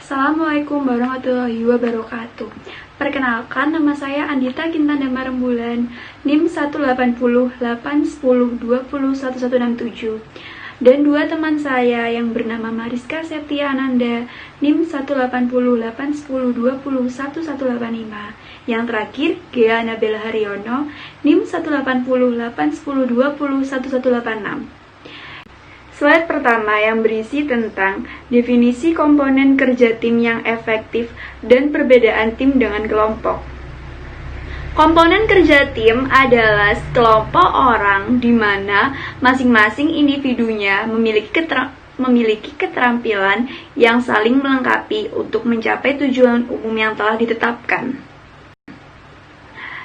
Assalamualaikum warahmatullahi wabarakatuh. Perkenalkan, nama saya Andita Kintandama Rembulan, NIM 1808102011167. Dan dua teman saya yang bernama Mariska Septia Ananda, NIM 1808102011185. Yang terakhir, Gea Nabela Haryono, NIM 1808102011186. Slide pertama yang berisi tentang definisi komponen kerja tim yang efektif dan perbedaan tim dengan kelompok. Komponen kerja tim adalah sekelompok orang di mana masing-masing individunya memiliki keterampilan yang saling melengkapi untuk mencapai tujuan umum yang telah ditetapkan.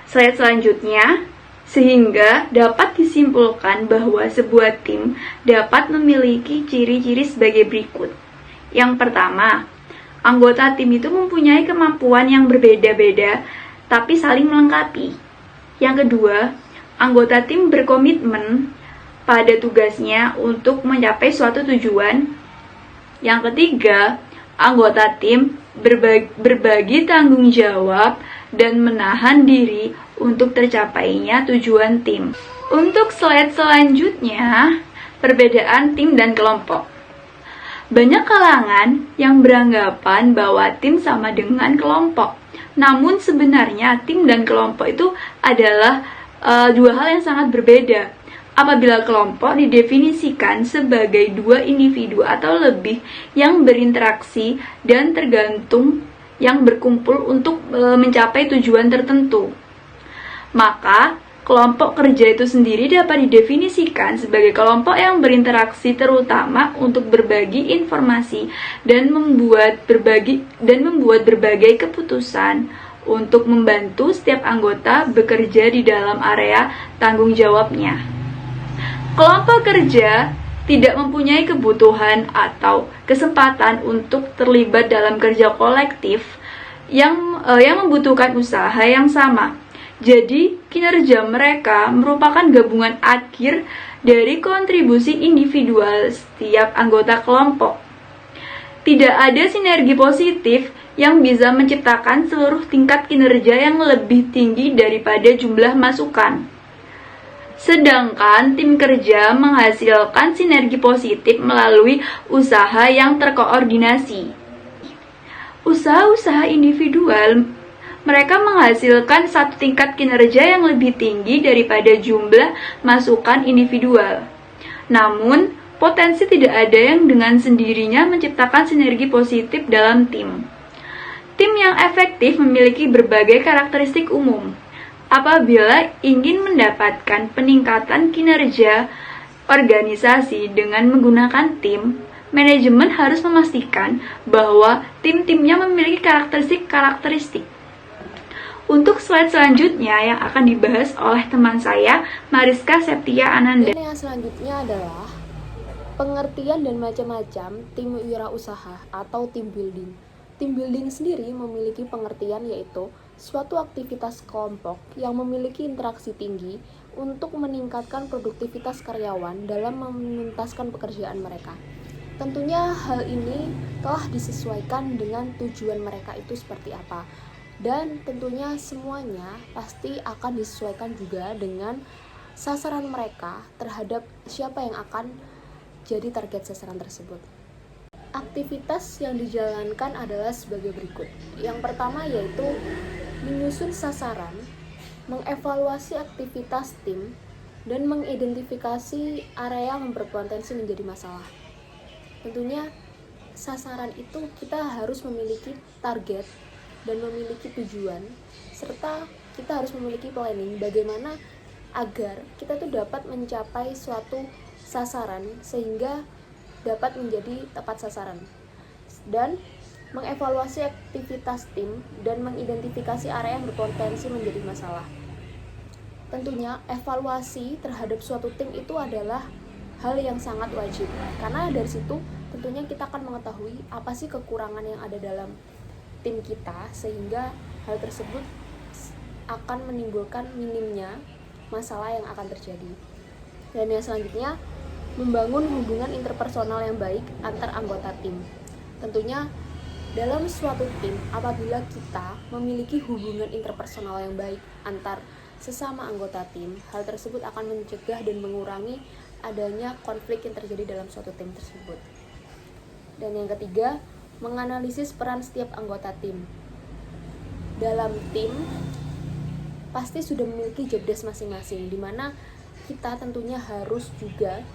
Slide selanjutnya, sehingga dapat disimpulkan bahwa sebuah tim dapat memiliki ciri-ciri sebagai berikut. Yang pertama, anggota tim itu mempunyai kemampuan yang berbeda-beda tapi saling melengkapi. Yang kedua, anggota tim berkomitmen pada tugasnya untuk mencapai suatu tujuan. Yang ketiga, anggota tim berbagi tanggung jawab dan menahan diri untuk tercapainya tujuan tim. Untuk slide selanjutnya, perbedaan tim dan kelompok. Banyak kalangan yang beranggapan bahwa tim sama dengan kelompok. Namun sebenarnya tim dan kelompok itu adalah dua hal yang sangat berbeda. Apabila kelompok didefinisikan sebagai dua individu atau lebih yang berinteraksi dan tergantung yang berkumpul untuk mencapai tujuan tertentu, maka kelompok kerja itu sendiri dapat didefinisikan sebagai kelompok yang berinteraksi terutama untuk berbagi informasi dan membuat berbagai keputusan untuk membantu setiap anggota bekerja di dalam area tanggung jawabnya. Kelompok kerja tidak mempunyai kebutuhan atau kesempatan untuk terlibat dalam kerja kolektif yang membutuhkan usaha yang sama. Jadi, kinerja mereka merupakan gabungan akhir dari kontribusi individual setiap anggota kelompok. Tidak ada sinergi positif yang bisa menciptakan seluruh tingkat kinerja yang lebih tinggi daripada jumlah masukan. Sedangkan tim kerja menghasilkan sinergi positif melalui usaha yang terkoordinasi. Usaha-usaha individual mereka menghasilkan satu tingkat kinerja yang lebih tinggi daripada jumlah masukan individual. Namun, potensi tidak ada yang dengan sendirinya menciptakan sinergi positif dalam tim. Tim yang efektif memiliki berbagai karakteristik umum. Apabila ingin mendapatkan peningkatan kinerja organisasi dengan menggunakan tim, manajemen harus memastikan bahwa tim-timnya memiliki karakteristik. Untuk slide selanjutnya yang akan dibahas oleh teman saya, Mariska Septia Ananda. Dan yang selanjutnya adalah pengertian dan macam-macam tim wirausaha atau tim building. Tim building sendiri memiliki pengertian yaitu suatu aktivitas kelompok yang memiliki interaksi tinggi untuk meningkatkan produktivitas karyawan dalam menuntaskan pekerjaan mereka. Tentunya hal ini telah disesuaikan dengan tujuan mereka itu seperti apa. Dan tentunya semuanya pasti akan disesuaikan juga dengan sasaran mereka terhadap siapa yang akan jadi target sasaran tersebut. Aktivitas yang dijalankan adalah sebagai berikut. Yang pertama yaitu menyusun sasaran, mengevaluasi aktivitas tim, dan mengidentifikasi area yang berpotensi menjadi masalah. Tentunya sasaran itu kita harus memiliki target dan memiliki tujuan, serta kita harus memiliki planning bagaimana agar kita tuh dapat mencapai suatu sasaran sehingga dapat menjadi tepat sasaran. Dan mengevaluasi aktivitas tim dan mengidentifikasi area yang berpotensi menjadi masalah. Tentunya evaluasi terhadap suatu tim itu adalah hal yang sangat wajib, karena dari situ tentunya kita akan mengetahui apa sih kekurangan yang ada dalam tim kita, sehingga hal tersebut akan menimbulkan minimnya masalah yang akan terjadi. Dan yang selanjutnya, membangun hubungan interpersonal yang baik antar anggota tim. Tentunya Dalam suatu tim, apabila kita memiliki hubungan interpersonal yang baik antar sesama anggota tim, hal tersebut akan mencegah dan mengurangi adanya konflik yang terjadi dalam suatu tim tersebut. Dan yang ketiga, menganalisis peran setiap anggota tim. Dalam tim, pasti sudah memiliki job desk masing-masing, di mana kita tentunya harus juga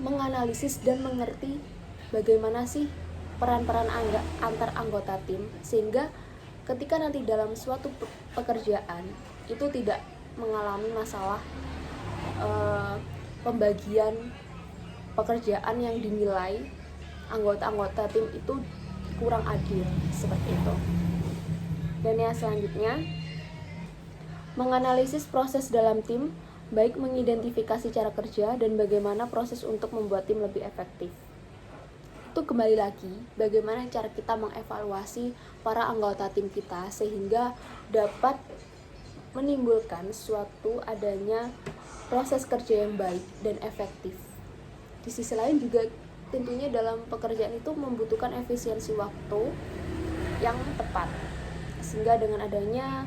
menganalisis dan mengerti bagaimana sih peran-peran antar anggota tim, sehingga ketika nanti dalam suatu pekerjaan itu tidak mengalami masalah pembagian pekerjaan yang dinilai anggota-anggota tim itu kurang adil, seperti itu. Dan yang selanjutnya, menganalisis proses dalam tim, baik mengidentifikasi cara kerja dan bagaimana proses untuk membuat tim lebih efektif. Itu kembali lagi bagaimana cara kita mengevaluasi para anggota tim kita sehingga dapat menimbulkan suatu adanya proses kerja yang baik dan efektif. Di sisi lain juga tentunya dalam pekerjaan itu membutuhkan efisiensi waktu yang tepat, sehingga dengan adanya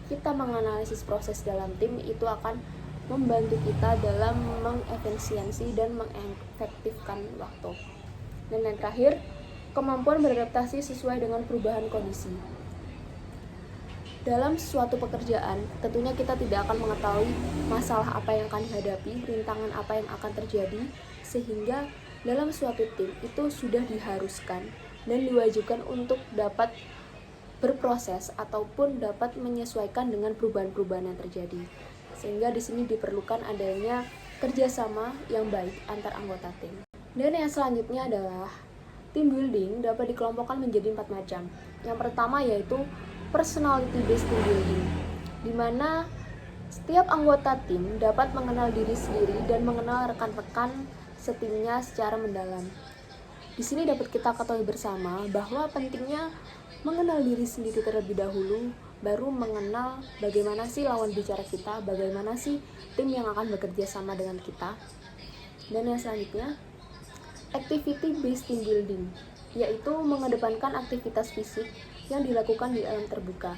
kita menganalisis proses dalam tim itu akan membantu kita dalam mengefisiensi dan mengefektifkan waktu. Dan yang terakhir, kemampuan beradaptasi sesuai dengan perubahan kondisi. Dalam suatu pekerjaan, tentunya kita tidak akan mengetahui masalah apa yang akan dihadapi, rintangan apa yang akan terjadi, sehingga dalam suatu tim itu sudah diharuskan dan diwajibkan untuk dapat berproses ataupun dapat menyesuaikan dengan perubahan-perubahan yang terjadi. Sehingga di sini diperlukan adanya kerjasama yang baik antar anggota tim. Dan yang selanjutnya adalah team building dapat dikelompokkan menjadi 4 macam. Yang pertama yaitu personality based team building, di mana setiap anggota tim dapat mengenal diri sendiri dan mengenal rekan-rekan setimnya secara mendalam. Di sini dapat kita ketahui bersama bahwa pentingnya mengenal diri sendiri terlebih dahulu, baru mengenal bagaimana sih lawan bicara kita, bagaimana sih tim yang akan bekerja sama dengan kita. Dan yang selanjutnya, activity based team building, yaitu mengedepankan aktivitas fisik yang dilakukan di alam terbuka.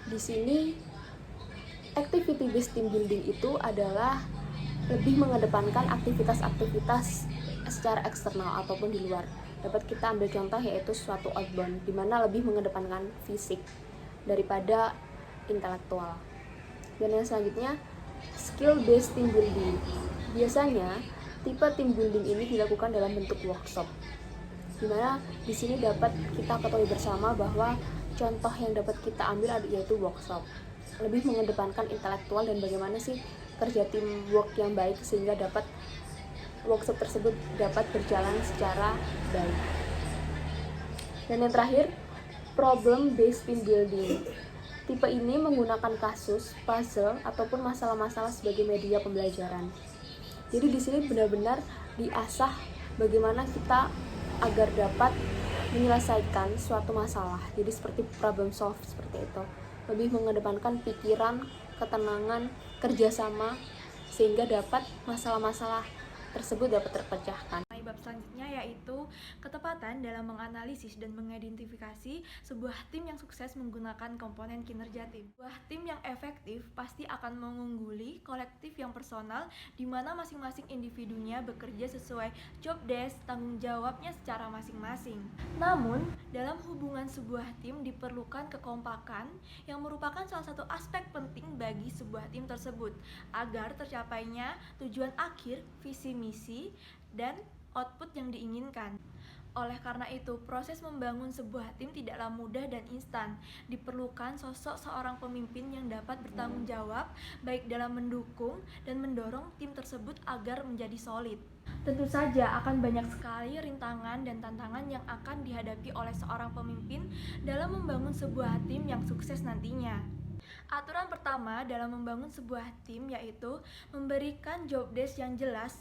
Di sini activity based team building itu adalah lebih mengedepankan aktivitas-aktivitas secara eksternal ataupun di luar. Dapat kita ambil contoh yaitu suatu outbound, di mana lebih mengedepankan fisik daripada intelektual. Dan yang selanjutnya, skill based team building. Biasanya tipe team building ini dilakukan dalam bentuk workshop, di mana di sini dapat kita ketahui bersama bahwa contoh yang dapat kita ambil yaitu workshop, lebih mengedepankan intelektual dan bagaimana sih kerja teamwork yang baik sehingga dapat workshop tersebut dapat berjalan secara baik. Dan yang terakhir, problem based team building. Tipe ini menggunakan kasus, puzzle ataupun masalah-masalah sebagai media pembelajaran. Jadi di sini benar-benar diasah bagaimana kita agar dapat menyelesaikan suatu masalah. Jadi seperti problem solve seperti itu. Lebih mengedepankan pikiran, ketenangan, kerjasama sehingga dapat masalah-masalah tersebut dapat terpecahkan. Bab selanjutnya yaitu ketepatan dalam menganalisis dan mengidentifikasi sebuah tim yang sukses menggunakan komponen kinerja tim. Sebuah tim yang efektif pasti akan mengungguli kolektif yang personal, di mana masing-masing individunya bekerja sesuai job desk tanggung jawabnya secara masing-masing. Namun, dalam hubungan sebuah tim diperlukan kekompakan yang merupakan salah satu aspek penting bagi sebuah tim tersebut agar tercapainya tujuan akhir, visi misi, dan output yang diinginkan. Oleh karena itu, proses membangun sebuah tim tidaklah mudah dan instan. Diperlukan sosok seorang pemimpin yang dapat bertanggung jawab, baik dalam mendukung dan mendorong tim tersebut agar menjadi solid. Tentu saja akan banyak sekali rintangan dan tantangan yang akan dihadapi oleh seorang pemimpin dalam membangun sebuah tim yang sukses nantinya. Aturan pertama dalam membangun sebuah tim yaitu memberikan job desk yang jelas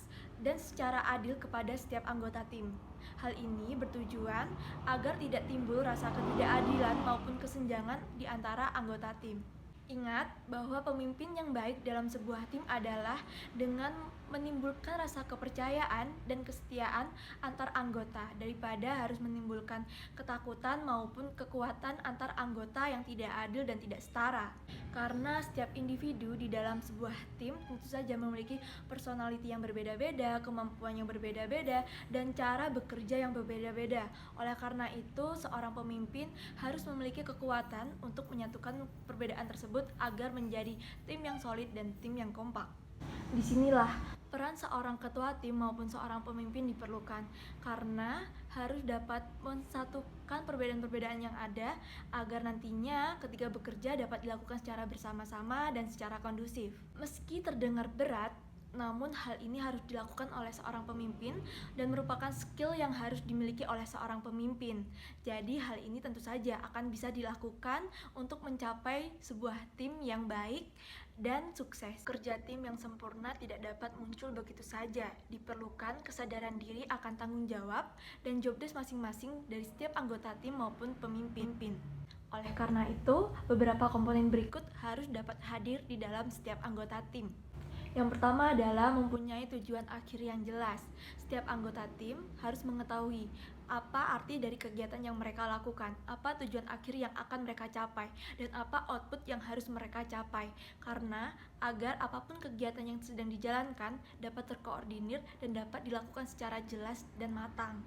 dan secara adil kepada setiap anggota tim. Hal ini bertujuan agar tidak timbul rasa ketidakadilan maupun kesenjangan di antara anggota tim. Ingat bahwa pemimpin yang baik dalam sebuah tim adalah dengan menimbulkan rasa kepercayaan dan kesetiaan antar anggota daripada harus menimbulkan ketakutan maupun kekuatan antar anggota yang tidak adil dan tidak setara. Karena setiap individu di dalam sebuah tim tentu saja memiliki personality yang berbeda-beda, kemampuan yang berbeda-beda, dan cara bekerja yang berbeda-beda. Oleh karena itu, seorang pemimpin harus memiliki kekuatan untuk menyatukan perbedaan tersebut agar menjadi tim yang solid dan tim yang kompak. Disinilah peran seorang ketua tim maupun seorang pemimpin diperlukan, karena harus dapat mensatukan perbedaan-perbedaan yang ada agar nantinya ketika bekerja dapat dilakukan secara bersama-sama dan secara kondusif. Meski terdengar berat, namun hal ini harus dilakukan oleh seorang pemimpin dan merupakan skill yang harus dimiliki oleh seorang pemimpin. Jadi hal ini tentu saja akan bisa dilakukan untuk mencapai sebuah tim yang baik dan sukses. Kerja tim yang sempurna tidak dapat muncul begitu saja. Diperlukan kesadaran diri akan tanggung jawab dan job desk masing-masing dari setiap anggota tim maupun pemimpin. Oleh karena itu, beberapa komponen berikut harus dapat hadir di dalam setiap anggota tim. Yang pertama adalah mempunyai tujuan akhir yang jelas. Setiap anggota tim harus mengetahui apa arti dari kegiatan yang mereka lakukan, apa tujuan akhir yang akan mereka capai, dan apa output yang harus mereka capai. Karena agar apapun kegiatan yang sedang dijalankan dapat terkoordinir dan dapat dilakukan secara jelas dan matang.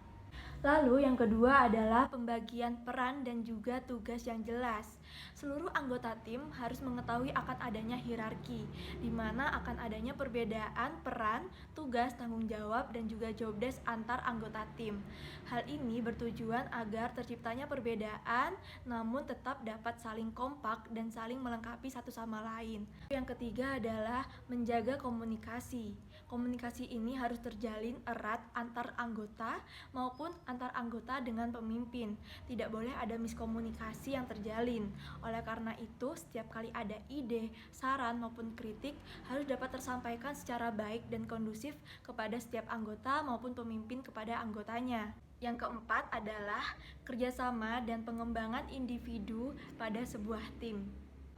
Lalu yang kedua adalah pembagian peran dan juga tugas yang jelas. Seluruh anggota tim harus mengetahui akan adanya hierarki, di mana akan adanya perbedaan peran, tugas, tanggung jawab, dan juga job desk antar anggota tim. Hal ini bertujuan agar terciptanya perbedaan, namun tetap dapat saling kompak dan saling melengkapi satu sama lain. Yang ketiga adalah menjaga komunikasi. Komunikasi ini harus terjalin erat antar anggota maupun antar anggota dengan pemimpin. Tidak boleh ada miskomunikasi yang terjalin. Oleh karena itu, setiap kali ada ide, saran maupun kritik harus dapat tersampaikan secara baik dan kondusif kepada setiap anggota maupun pemimpin kepada anggotanya. Yang keempat adalah kerjasama dan pengembangan individu pada sebuah tim.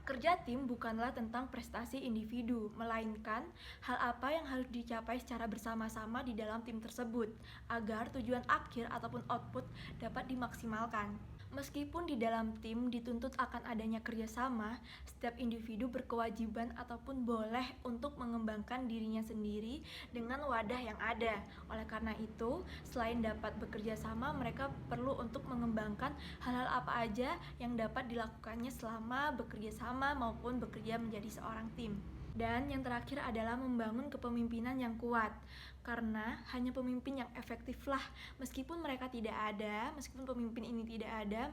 Kerja tim bukanlah tentang prestasi individu, melainkan hal apa yang harus dicapai secara bersama-sama di dalam tim tersebut, agar tujuan akhir ataupun output dapat dimaksimalkan. Meskipun di dalam tim dituntut akan adanya kerjasama, setiap individu berkewajiban ataupun boleh untuk mengembangkan dirinya sendiri dengan wadah yang ada. Oleh karena itu, selain dapat bekerja sama, mereka perlu untuk mengembangkan hal-hal apa aja yang dapat dilakukannya selama bekerja sama maupun bekerja menjadi seorang tim. Dan yang terakhir adalah membangun kepemimpinan yang kuat. Karena hanya pemimpin yang efektiflah, meskipun mereka tidak ada, meskipun pemimpin ini tidak ada,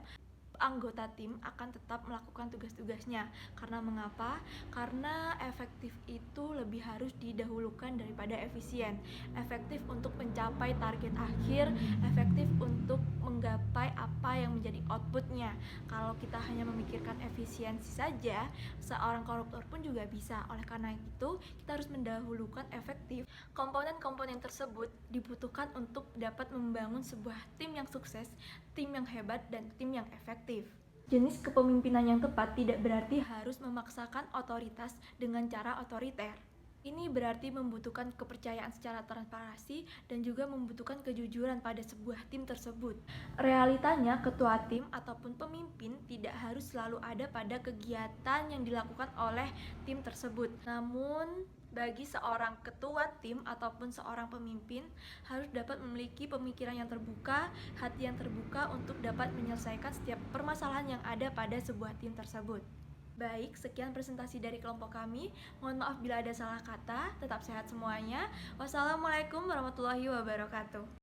anggota tim akan tetap melakukan tugas-tugasnya. Karena mengapa? Karena efektif itu lebih harus didahulukan daripada efisien. Efektif untuk mencapai target akhir, efektif untuk menggapai apa yang menjadi outputnya. Kalau kita hanya memikirkan efisiensi saja, seorang koruptor pun juga bisa. Oleh karena itu, kita harus mendahulukan efektif. Komponen-komponen tersebut dibutuhkan untuk dapat membangun sebuah tim yang sukses, tim yang hebat, dan tim yang efektif. Jenis kepemimpinan yang tepat tidak berarti harus memaksakan otoritas dengan cara otoriter. Ini berarti membutuhkan kepercayaan secara transparansi dan juga membutuhkan kejujuran pada sebuah tim tersebut. Realitanya, ketua tim ataupun pemimpin tidak harus selalu ada pada kegiatan yang dilakukan oleh tim tersebut. Namun, bagi seorang ketua tim ataupun seorang pemimpin harus dapat memiliki pemikiran yang terbuka, hati yang terbuka untuk dapat menyelesaikan setiap permasalahan yang ada pada sebuah tim tersebut. Baik, sekian presentasi dari kelompok kami. Mohon maaf bila ada salah kata. Tetap sehat semuanya. Wassalamualaikum warahmatullahi wabarakatuh.